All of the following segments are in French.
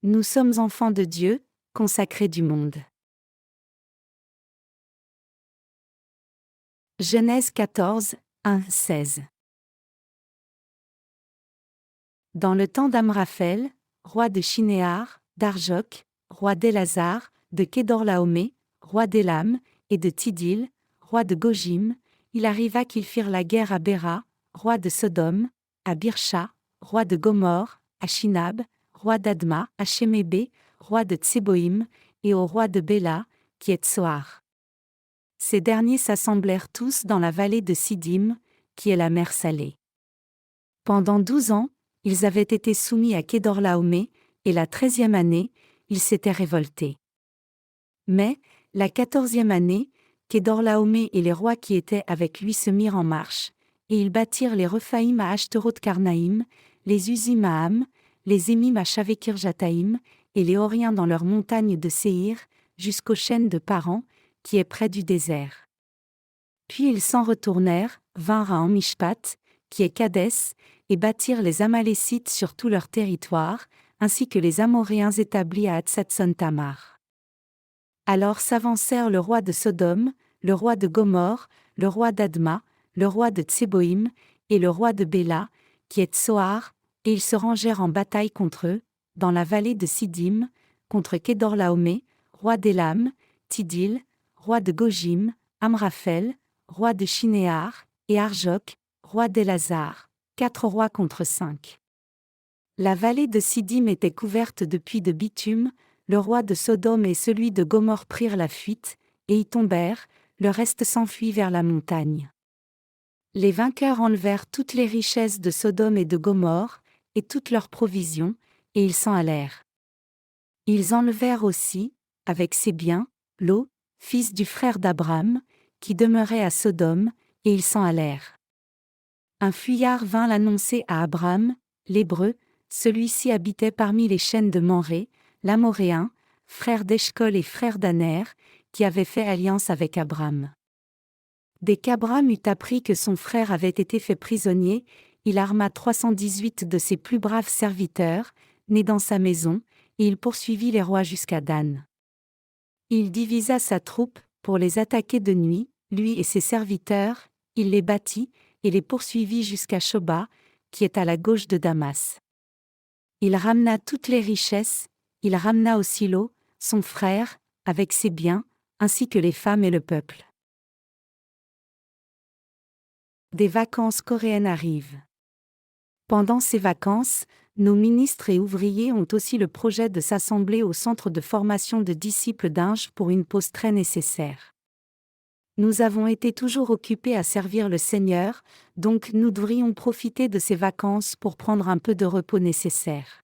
Nous sommes enfants de Dieu, consacrés du monde. Genèse 14, 1-16. Dans le temps d'Amraphel, roi de Shinéar, d'Arjok, roi d'Élazar, de Kédorlaomé, roi d'Élam, et de Tidil, roi de Gojim, il arriva qu'ils firent la guerre à Béra, roi de Sodome, à Birsha, roi de Gomorre, à Shinab, roi d'Adma, à Shemébé, roi de Tseboïm, et au roi de Béla, qui est Tsoar. Ces derniers s'assemblèrent tous dans la vallée de Sidim, qui est la mer Salée. Pendant 12 ans, ils avaient été soumis à Kédorlaomé, et la 13e année, ils s'étaient révoltés. Mais, la 14e année, Kédorlaomé et les rois qui étaient avec lui se mirent en marche, et ils bâtirent les Rephaïm à Ashteroth-Karnaïm, les Usim à Ham, les Émim à Shavekir-Jataïm, et les Horiens dans leurs montagnes de Séhir, jusqu'aux chênes de Paran, qui est près du désert. Puis ils s'en retournèrent, vinrent à Mishpat, qui est Kadès, et bâtirent les Amalécites sur tout leur territoire, ainsi que les Amoréens établis à Hatsatson-Tamar. Alors s'avancèrent le roi de Sodome, le roi de Gomorre, le roi d'Adma, le roi de Tseboïm, et le roi de Béla, qui est Tsoar, et ils se rangèrent en bataille contre eux, dans la vallée de Sidim, contre Kédorlaomé, roi d'Élam, Tidil, roi de Gojim, Amraphel, roi de Shinéar, et Arjok, roi d'Élazar, 4 rois contre 5. La vallée de Sidim était couverte de puits de bitume, le roi de Sodome et celui de Gomorre prirent la fuite, et y tombèrent, le reste s'enfuit vers la montagne. Les vainqueurs enlevèrent toutes les richesses de Sodome et de Gomorre, et toutes leurs provisions, et ils s'en allèrent. Ils enlevèrent aussi, avec ses biens, Lot, fils du frère d'Abram, qui demeurait à Sodome, et ils s'en allèrent. Un fuyard vint l'annoncer à Abram, l'Hébreu, celui-ci habitait parmi les chênes de Mamré, l'Amoréen, frère d'Eshcol et frère d'Aner, qui avait fait alliance avec Abram. Dès qu'Abram eut appris que son frère avait été fait prisonnier, il arma 318 de ses plus braves serviteurs, nés dans sa maison, et il poursuivit les rois jusqu'à Dan. Il divisa sa troupe, pour les attaquer de nuit, lui et ses serviteurs, il les battit, et les poursuivit jusqu'à Shoba, qui est à la gauche de Damas. Il ramena toutes les richesses, il ramena aussi Lot, son frère, avec ses biens, ainsi que les femmes et le peuple. Des vacances coréennes arrivent. Pendant ces vacances, nos ministres et ouvriers ont aussi le projet de s'assembler au centre de formation de disciples d'Inge pour une pause très nécessaire. Nous avons été toujours occupés à servir le Seigneur, donc nous devrions profiter de ces vacances pour prendre un peu de repos nécessaire.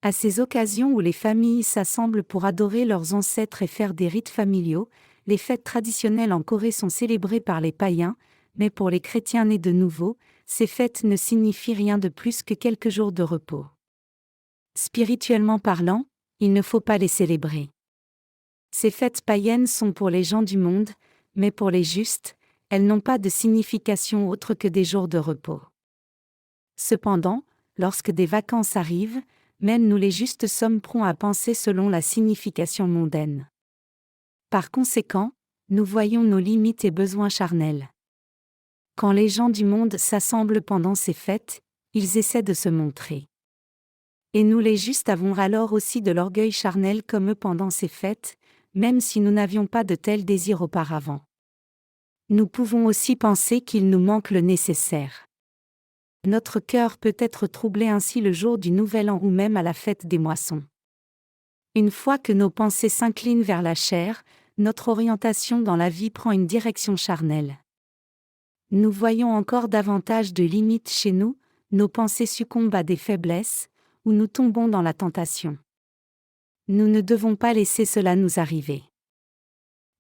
À ces occasions où les familles s'assemblent pour adorer leurs ancêtres et faire des rites familiaux, les fêtes traditionnelles en Corée sont célébrées par les païens, mais pour les chrétiens nés de nouveau, ces fêtes ne signifient rien de plus que quelques jours de repos. Spirituellement parlant, il ne faut pas les célébrer. Ces fêtes païennes sont pour les gens du monde, mais pour les justes, elles n'ont pas de signification autre que des jours de repos. Cependant, lorsque des vacances arrivent, même nous les justes sommes prompts à penser selon la signification mondaine. Par conséquent, nous voyons nos limites et besoins charnels. Quand les gens du monde s'assemblent pendant ces fêtes, ils essaient de se montrer. Et nous les justes avons alors aussi de l'orgueil charnel comme eux pendant ces fêtes, même si nous n'avions pas de tels désirs auparavant. Nous pouvons aussi penser qu'il nous manque le nécessaire. Notre cœur peut être troublé ainsi le jour du Nouvel An ou même à la fête des moissons. Une fois que nos pensées s'inclinent vers la chair, notre orientation dans la vie prend une direction charnelle. Nous voyons encore davantage de limites chez nous, nos pensées succombent à des faiblesses, ou nous tombons dans la tentation. Nous ne devons pas laisser cela nous arriver.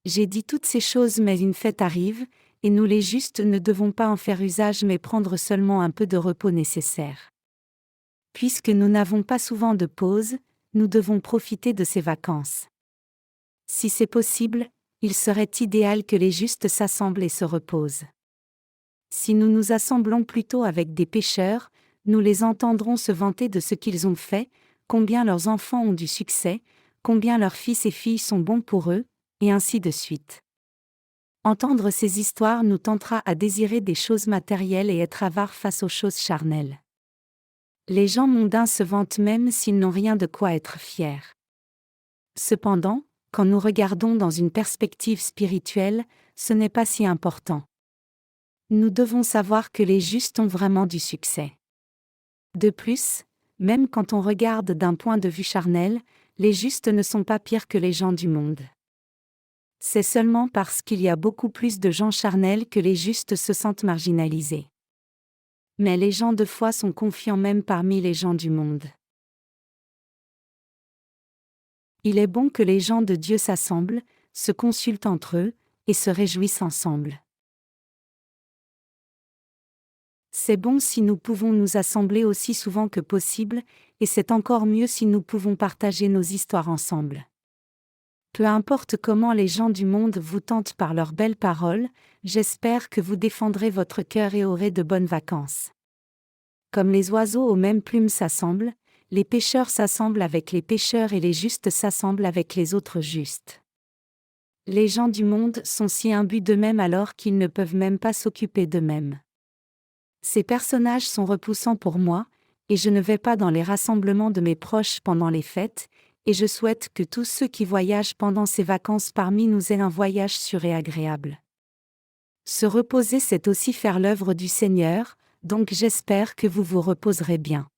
J'ai dit toutes ces choses mais une fête arrive, et nous les justes ne devons pas en faire usage mais prendre seulement un peu de repos nécessaire. Puisque nous n'avons pas souvent de pause, nous devons profiter de ces vacances. Si c'est possible, il serait idéal que les justes s'assemblent et se reposent. Si nous nous assemblons plutôt avec des pécheurs, nous les entendrons se vanter de ce qu'ils ont fait, combien leurs enfants ont du succès, combien leurs fils et filles sont bons pour eux, et ainsi de suite. Entendre ces histoires nous tentera à désirer des choses matérielles et être avares face aux choses charnelles. Les gens mondains se vantent même s'ils n'ont rien de quoi être fiers. Cependant, quand nous regardons dans une perspective spirituelle, ce n'est pas si important. Nous devons savoir que les justes ont vraiment du succès. De plus, même quand on regarde d'un point de vue charnel, les justes ne sont pas pires que les gens du monde. C'est seulement parce qu'il y a beaucoup plus de gens charnels que les justes se sentent marginalisés. Mais les gens de foi sont confiants même parmi les gens du monde. Il est bon que les gens de Dieu s'assemblent, se consultent entre eux, et se réjouissent ensemble. C'est bon si nous pouvons nous assembler aussi souvent que possible, et c'est encore mieux si nous pouvons partager nos histoires ensemble. Peu importe comment les gens du monde vous tentent par leurs belles paroles, j'espère que vous défendrez votre cœur et aurez de bonnes vacances. Comme les oiseaux aux mêmes plumes s'assemblent, les pécheurs s'assemblent avec les pécheurs et les justes s'assemblent avec les autres justes. Les gens du monde sont si imbus d'eux-mêmes alors qu'ils ne peuvent même pas s'occuper d'eux-mêmes. Ces personnages sont repoussants pour moi, et je ne vais pas dans les rassemblements de mes proches pendant les fêtes, et je souhaite que tous ceux qui voyagent pendant ces vacances parmi nous aient un voyage sûr et agréable. Se reposer, c'est aussi faire l'œuvre du Seigneur, donc j'espère que vous vous reposerez bien.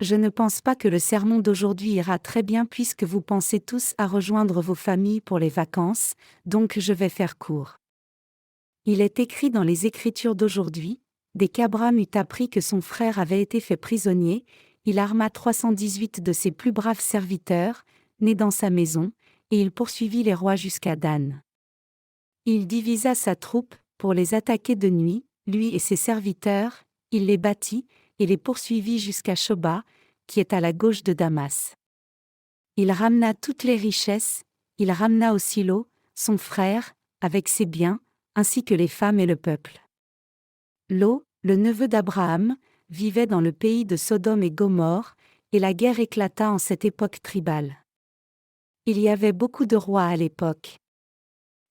Je ne pense pas que le sermon d'aujourd'hui ira très bien puisque vous pensez tous à rejoindre vos familles pour les vacances, donc je vais faire court. Il est écrit dans les Écritures d'aujourd'hui, dès qu'Abraham eut appris que son frère avait été fait prisonnier, il arma 318 de ses plus braves serviteurs, nés dans sa maison, et il poursuivit les rois jusqu'à Dan. Il divisa sa troupe, pour les attaquer de nuit, lui et ses serviteurs, il les battit, et les poursuivit jusqu'à Shoba, qui est à la gauche de Damas. Il ramena toutes les richesses, il ramena aussi Lot, son frère, avec ses biens, ainsi que les femmes et le peuple. Lot, le neveu d'Abraham, vivait dans le pays de Sodome et Gomorrhe, et la guerre éclata en cette époque tribale. Il y avait beaucoup de rois à l'époque.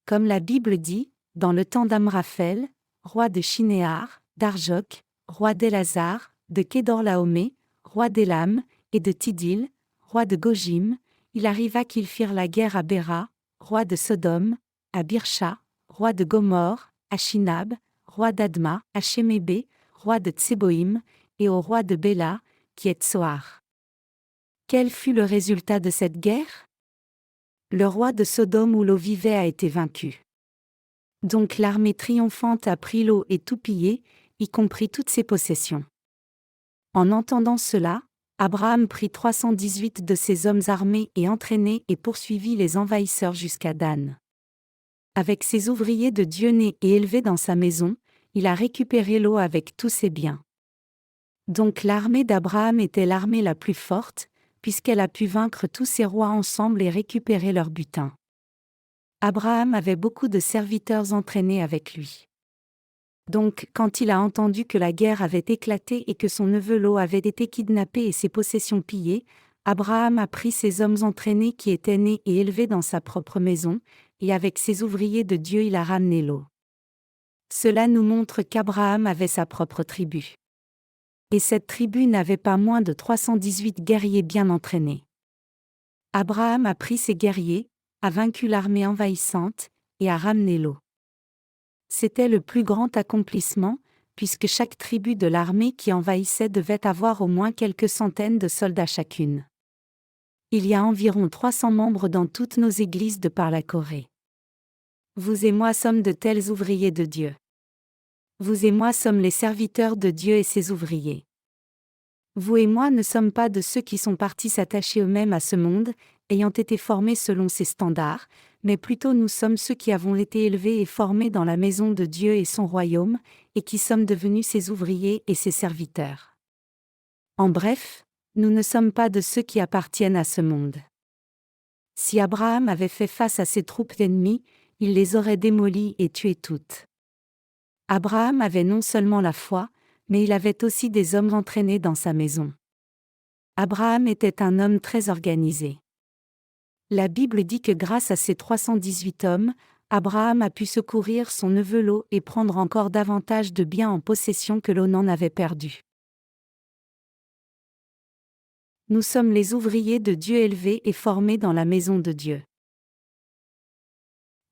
Comme la Bible dit, dans le temps d'Amraphel, roi de Shinéar, d'Arjok, roi d'Élazar, de Kédorlaomé, roi d'Élam, et de Tidil, roi de Gojim, il arriva qu'ils firent la guerre à Béra, roi de Sodome, à Birsha, roi de Gomorrhe, à Shinab, roi d'Adma, à Shemébé, roi de Tseboïm, et au roi de Béla, qui est Tsoar. Quel fut le résultat de cette guerre? Le roi de Sodome où Lot vivait a été vaincu. Donc l'armée triomphante a pris Lot et tout pillé, y compris toutes ses possessions. En entendant cela, Abraham prit 318 de ses hommes armés et entraînés et poursuivit les envahisseurs jusqu'à Dan. Avec ses ouvriers de Dieu nés et élevés dans sa maison, il a récupéré Lot avec tous ses biens. Donc l'armée d'Abraham était l'armée la plus forte, puisqu'elle a pu vaincre tous ses rois ensemble et récupérer leur butin. Abraham avait beaucoup de serviteurs entraînés avec lui. Donc, quand il a entendu que la guerre avait éclaté et que son neveu Lot avait été kidnappé et ses possessions pillées, Abraham a pris ses hommes entraînés qui étaient nés et élevés dans sa propre maison, et avec ses ouvriers de Dieu il a ramené Lot. Cela nous montre qu'Abraham avait sa propre tribu. Et cette tribu n'avait pas moins de 318 guerriers bien entraînés. Abraham a pris ses guerriers, a vaincu l'armée envahissante, et a ramené Lot. C'était le plus grand accomplissement, puisque chaque tribu de l'armée qui envahissait devait avoir au moins quelques centaines de soldats chacune. Il y a environ 300 membres dans toutes nos églises de par la Corée. Vous et moi sommes de tels ouvriers de Dieu. Vous et moi sommes les serviteurs de Dieu et ses ouvriers. Vous et moi ne sommes pas de ceux qui sont partis s'attacher eux-mêmes à ce monde, ayant été formés selon ses standards, mais plutôt nous sommes ceux qui avons été élevés et formés dans la maison de Dieu et son royaume, et qui sommes devenus ses ouvriers et ses serviteurs. En bref, nous ne sommes pas de ceux qui appartiennent à ce monde. Si Abraham avait fait face à ses troupes ennemies, il les aurait démolies et tuées toutes. Abraham avait non seulement la foi, mais il avait aussi des hommes entraînés dans sa maison. Abraham était un homme très organisé. La Bible dit que grâce à ces 318 hommes, Abraham a pu secourir son neveu Lot et prendre encore davantage de biens en possession que Lot n'en avait perdu. Nous sommes les ouvriers de Dieu élevés et formés dans la maison de Dieu.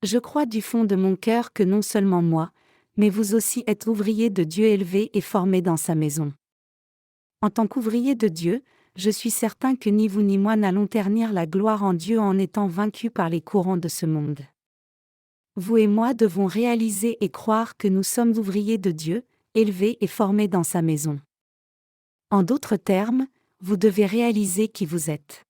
Je crois du fond de mon cœur que non seulement moi, mais vous aussi êtes ouvriers de Dieu élevés et formés dans sa maison. En tant qu'ouvriers de Dieu, je suis certain que ni vous ni moi n'allons ternir la gloire en Dieu en étant vaincus par les courants de ce monde. Vous et moi devons réaliser et croire que nous sommes ouvriers de Dieu, élevés et formés dans sa maison. En d'autres termes, vous devez réaliser qui vous êtes.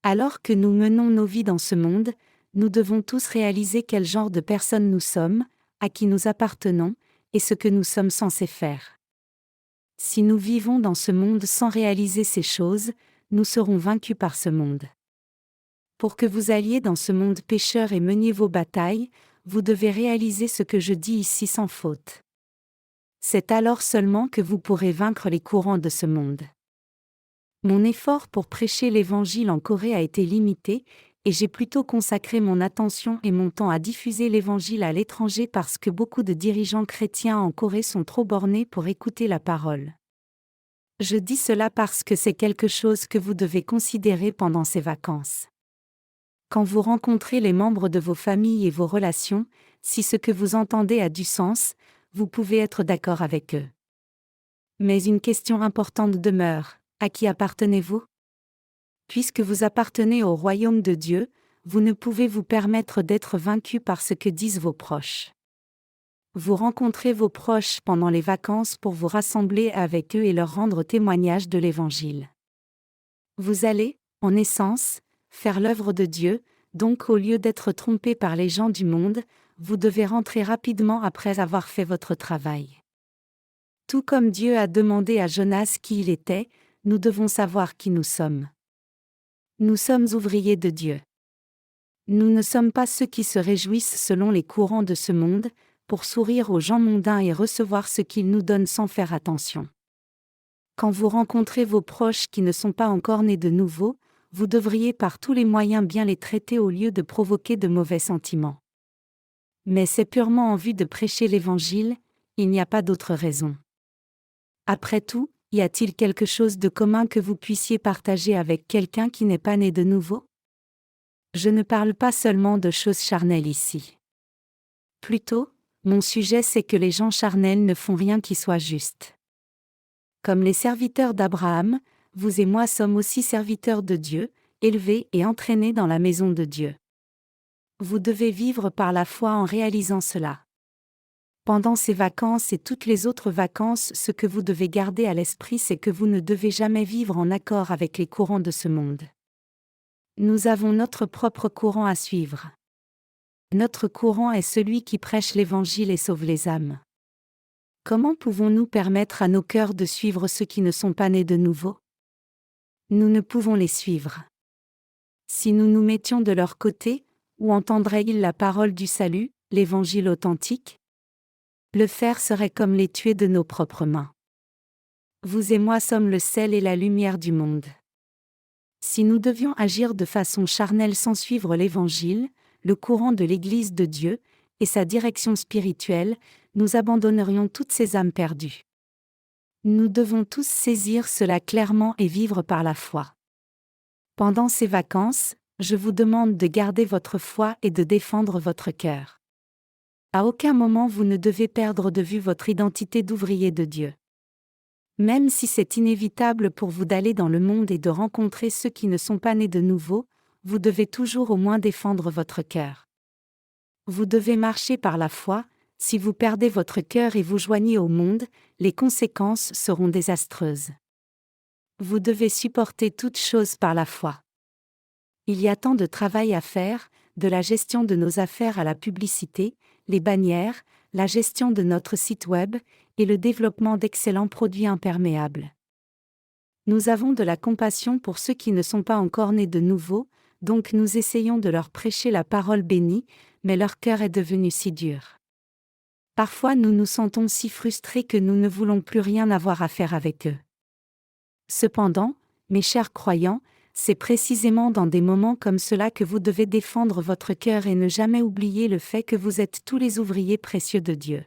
Alors que nous menons nos vies dans ce monde, nous devons tous réaliser quel genre de personnes nous sommes, à qui nous appartenons, et ce que nous sommes censés faire. Si nous vivons dans ce monde sans réaliser ces choses, nous serons vaincus par ce monde. Pour que vous alliez dans ce monde pécheur et meniez vos batailles, vous devez réaliser ce que je dis ici sans faute. C'est alors seulement que vous pourrez vaincre les courants de ce monde. Mon effort pour prêcher l'Évangile en Corée a été limité, et j'ai plutôt consacré mon attention et mon temps à diffuser l'Évangile à l'étranger parce que beaucoup de dirigeants chrétiens en Corée sont trop bornés pour écouter la parole. Je dis cela parce que c'est quelque chose que vous devez considérer pendant ces vacances. Quand vous rencontrez les membres de vos familles et vos relations, si ce que vous entendez a du sens, vous pouvez être d'accord avec eux. Mais une question importante demeure: à qui appartenez-vous? Puisque vous appartenez au royaume de Dieu, vous ne pouvez vous permettre d'être vaincu par ce que disent vos proches. Vous rencontrez vos proches pendant les vacances pour vous rassembler avec eux et leur rendre témoignage de l'Évangile. Vous allez, en essence, faire l'œuvre de Dieu, donc au lieu d'être trompé par les gens du monde, vous devez rentrer rapidement après avoir fait votre travail. Tout comme Dieu a demandé à Jonas qui il était, nous devons savoir qui nous sommes. Nous sommes ouvriers de Dieu. Nous ne sommes pas ceux qui se réjouissent selon les courants de ce monde, pour sourire aux gens mondains et recevoir ce qu'ils nous donnent sans faire attention. Quand vous rencontrez vos proches qui ne sont pas encore nés de nouveau, vous devriez par tous les moyens bien les traiter au lieu de provoquer de mauvais sentiments. Mais c'est purement en vue de prêcher l'Évangile, il n'y a pas d'autre raison. Après tout, y a-t-il quelque chose de commun que vous puissiez partager avec quelqu'un qui n'est pas né de nouveau? Je ne parle pas seulement de choses charnelles ici. Plutôt, mon sujet c'est que les gens charnels ne font rien qui soit juste. Comme les serviteurs d'Abraham, vous et moi sommes aussi serviteurs de Dieu, élevés et entraînés dans la maison de Dieu. Vous devez vivre par la foi en réalisant cela. Pendant ces vacances et toutes les autres vacances, ce que vous devez garder à l'esprit, c'est que vous ne devez jamais vivre en accord avec les courants de ce monde. Nous avons notre propre courant à suivre. Notre courant est celui qui prêche l'Évangile et sauve les âmes. Comment pouvons-nous permettre à nos cœurs de suivre ceux qui ne sont pas nés de nouveau? Nous ne pouvons les suivre. Si nous nous mettions de leur côté, où entendraient-ils la parole du salut, l'Évangile authentique? Le faire serait comme les tuer de nos propres mains. Vous et moi sommes le sel et la lumière du monde. Si nous devions agir de façon charnelle sans suivre l'Évangile, le courant de l'Église de Dieu, et sa direction spirituelle, nous abandonnerions toutes ces âmes perdues. Nous devons tous saisir cela clairement et vivre par la foi. Pendant ces vacances, je vous demande de garder votre foi et de défendre votre cœur. À aucun moment vous ne devez perdre de vue votre identité d'ouvrier de Dieu. Même si c'est inévitable pour vous d'aller dans le monde et de rencontrer ceux qui ne sont pas nés de nouveau, vous devez toujours au moins défendre votre cœur. Vous devez marcher par la foi. Si vous perdez votre cœur et vous joignez au monde, les conséquences seront désastreuses. Vous devez supporter toutes choses par la foi. Il y a tant de travail à faire, de la gestion de nos affaires à la publicité, les bannières, la gestion de notre site web, et le développement d'excellents produits imperméables. Nous avons de la compassion pour ceux qui ne sont pas encore nés de nouveau, donc nous essayons de leur prêcher la parole bénie, mais leur cœur est devenu si dur. Parfois nous nous sentons si frustrés que nous ne voulons plus rien avoir à faire avec eux. Cependant, Mes chers croyants, c'est précisément dans des moments comme cela que vous devez défendre votre cœur et ne jamais oublier le fait que vous êtes tous les ouvriers précieux de Dieu.